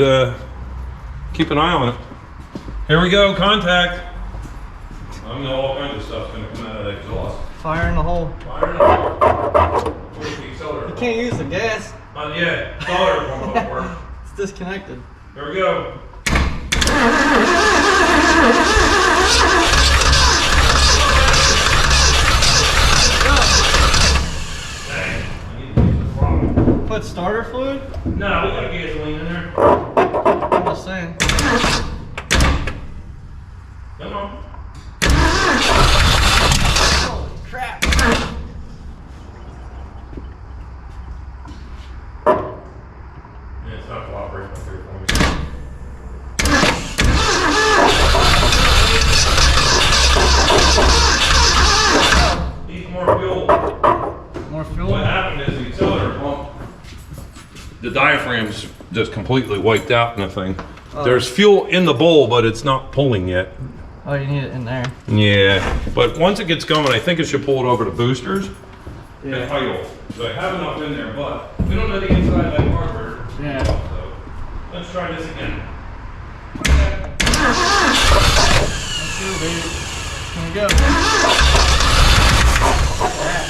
keep an eye on it. Here we go, contact. I know all kinds of stuff's gonna come out of that exhaust. Fire in the hole. Fire in the hole. Where's the accelerator? You can't use the gas. Not yet. Accelerator won't work. It's disconnected. Here we go. Put starter fluid? No, we got gasoline in there. I'm just saying. Come on. Holy crap. Yeah, it's not cooperating up here for me. Need more fuel. More fuel? What happened is the accelerator pump, the diaphragm's just completely wiped out in the thing. Oh. There's fuel in the bowl, but it's not pulling yet. Oh, you need it in there. Yeah, but once it gets going, I think it should pull it over to boosters and Yeah. idle. So I have enough in there, but we don't know the inside of that carburetor. Yeah. So let's try this again. Okay. Let's go, baby. Here we go. Yeah.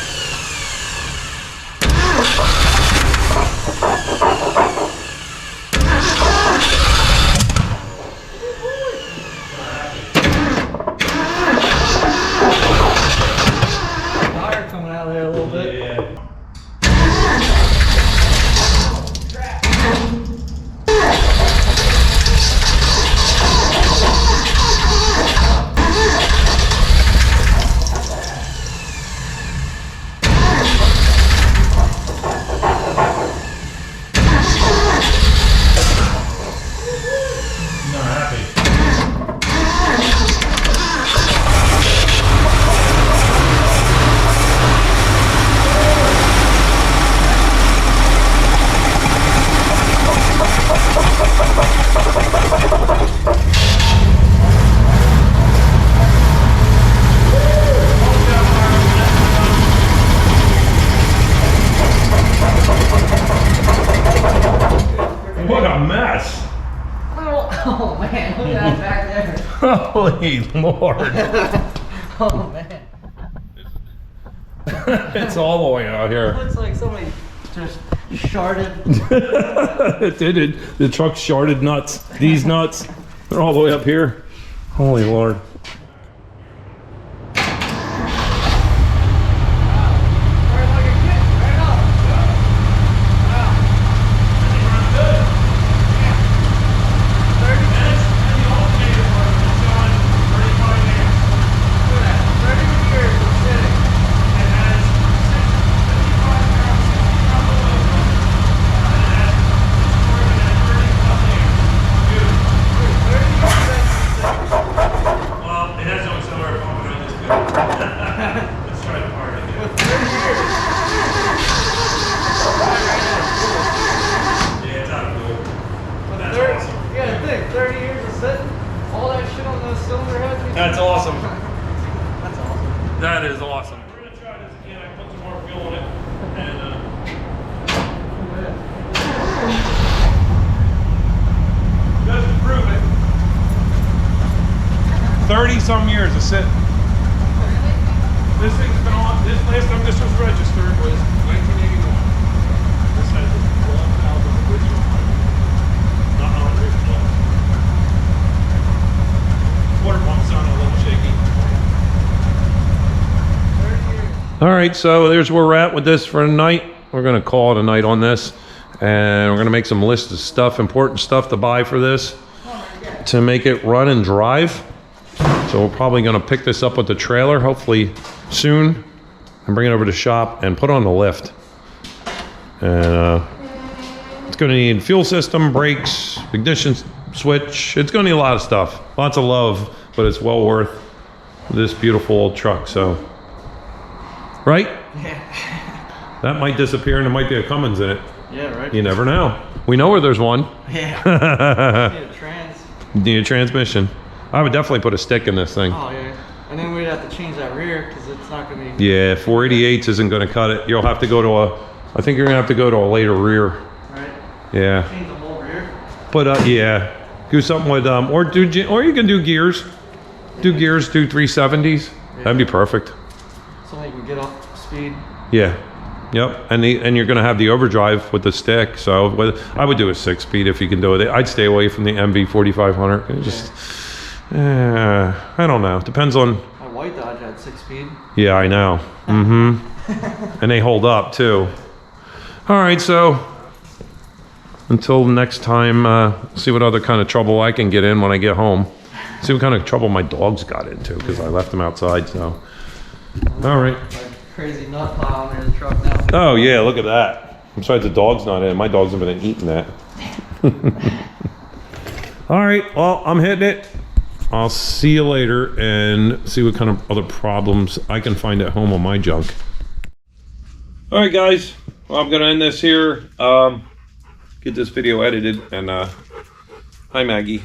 Fire coming out of there a little bit. Yeah. Holy Lord. Oh man. It's all the way out here. It looks like somebody just sharded. It did. The truck sharded nuts. These nuts. They're all the way up here. Holy Lord. That's awesome. That's awesome. That is awesome. We're gonna try this again. I put some more fuel in it, and just to prove it. 30-some years of sitting. This thing's been on. This last time this was registered was 1981. This has 12,000 original miles. Not 100. Water pump sound a little shaky. All right, so there's where we're at with this for tonight. We're gonna call it a night on this, and we're gonna make some lists of stuff, important stuff to buy for this to make it run and drive. So we're probably gonna pick this up with the trailer, hopefully soon, and bring it over to the shop and put on the lift. And it's gonna need fuel system, brakes, ignition switch. It's gonna need a lot of stuff, lots of love, but it's well worth this beautiful old truck. So, right? Yeah. That might disappear and there might be a Cummins in it. Yeah, right. You never know. We know where there's one. Yeah. Need a trans. Need a transmission. I would definitely put a stick in this thing. Oh yeah. And then we'd have to change that rear because it's not gonna be. Yeah, 488s isn't gonna cut it. You'll have to go to I think you're gonna have to go to a later rear. Right. Yeah. Change the whole rear. But yeah, do something with or you can do gears. Do gears, do 370s. Yeah. That'd be perfect. So you can get off speed. Yeah. Yep. And you're gonna have the overdrive with the stick. So I would do a 6-speed if you can do it. I'd stay away from the MV 4500. It just I don't know. Depends on. My white Dodge had 6-speed. Yeah, I know. Mm-hmm. And they hold up too. All right, so until next time, see what other kind of trouble I can get in when I get home. See what kind of trouble my dogs got into because I left them outside. So, all right. Crazy nut pile near the truck now. Oh yeah, look at that. Besides the dog's not in, my dogs have been eating that. All right, well, I'm hitting it. I'll see you later and see what kind of other problems I can find at home on my junk. All right, guys. Well, I'm gonna end this here. Get this video edited and hi Maggie.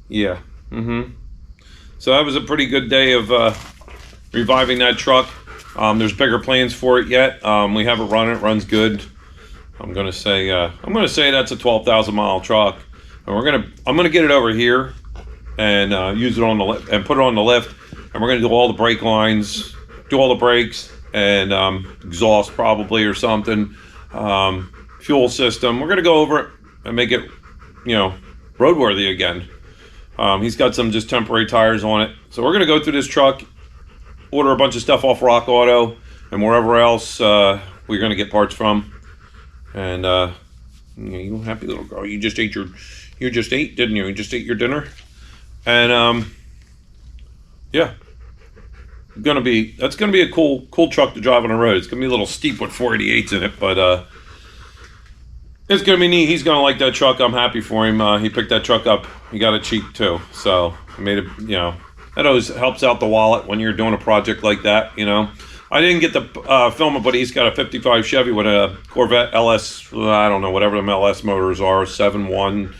Yeah. So that was a pretty good day of reviving that truck. There's bigger plans for it yet. We have it running. It runs good. I'm gonna say that's a 12,000 mile truck, and I'm gonna get it over here and use it on the lift and put it on the lift, and we're gonna do all the brake lines, do all the brakes and exhaust probably or something, fuel system. We're gonna go over it and make it, roadworthy again. He's got some just temporary tires on it, so we're gonna go through this truck, order a bunch of stuff off Rock Auto and wherever else we're gonna get parts from. And you happy little girl, you just ate, didn't you? You just ate your dinner. And yeah, that's gonna be a cool truck to drive on the road. It's gonna be a little steep with 488s in it, but it's gonna be neat. He's gonna like that truck. I'm happy for him. He picked that truck up. He got it cheap too, so I made it. That always helps out the wallet when you're doing a project like that. I didn't get to film it, but he's got a 55 Chevy with a Corvette LS. I don't know, whatever them LS motors are, 7.1.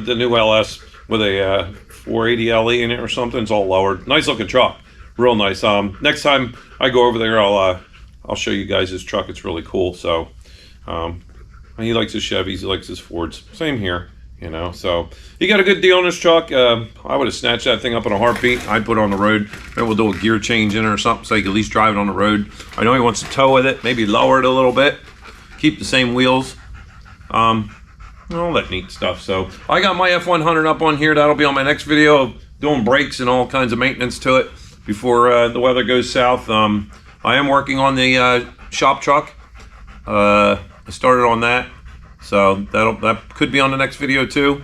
The new LS with a 480 LE in it or something. It's all lowered. Nice looking truck, real nice. Next time I go over there, I'll show you guys his truck. It's really cool. So he likes his Chevys. He likes his Fords. Same here. you know. So you got a good deal on this truck. I would have snatched that thing up in a heartbeat. I'd put it on the road. Maybe we'll do a gear change in it or something so you can at least drive it on the road. I know he wants to tow with it, maybe lower it a little bit, keep the same wheels. All that neat stuff. So I got my F100 up on here. That'll be on my next video of doing brakes and all kinds of maintenance to it before the weather goes south. I am working on the shop truck. I started on that, so that could be on the next video too.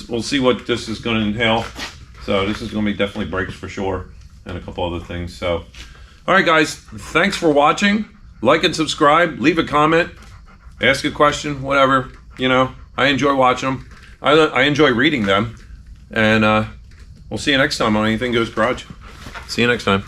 We'll see what this is going to entail. So this is going to be definitely brakes for sure, and a couple other things. So all right guys, thanks for watching. Like and subscribe, leave a comment, ask a question, whatever. You know, I enjoy watching them. I enjoy reading them. And we'll see you next time on Anything Goes Garage. See you next time.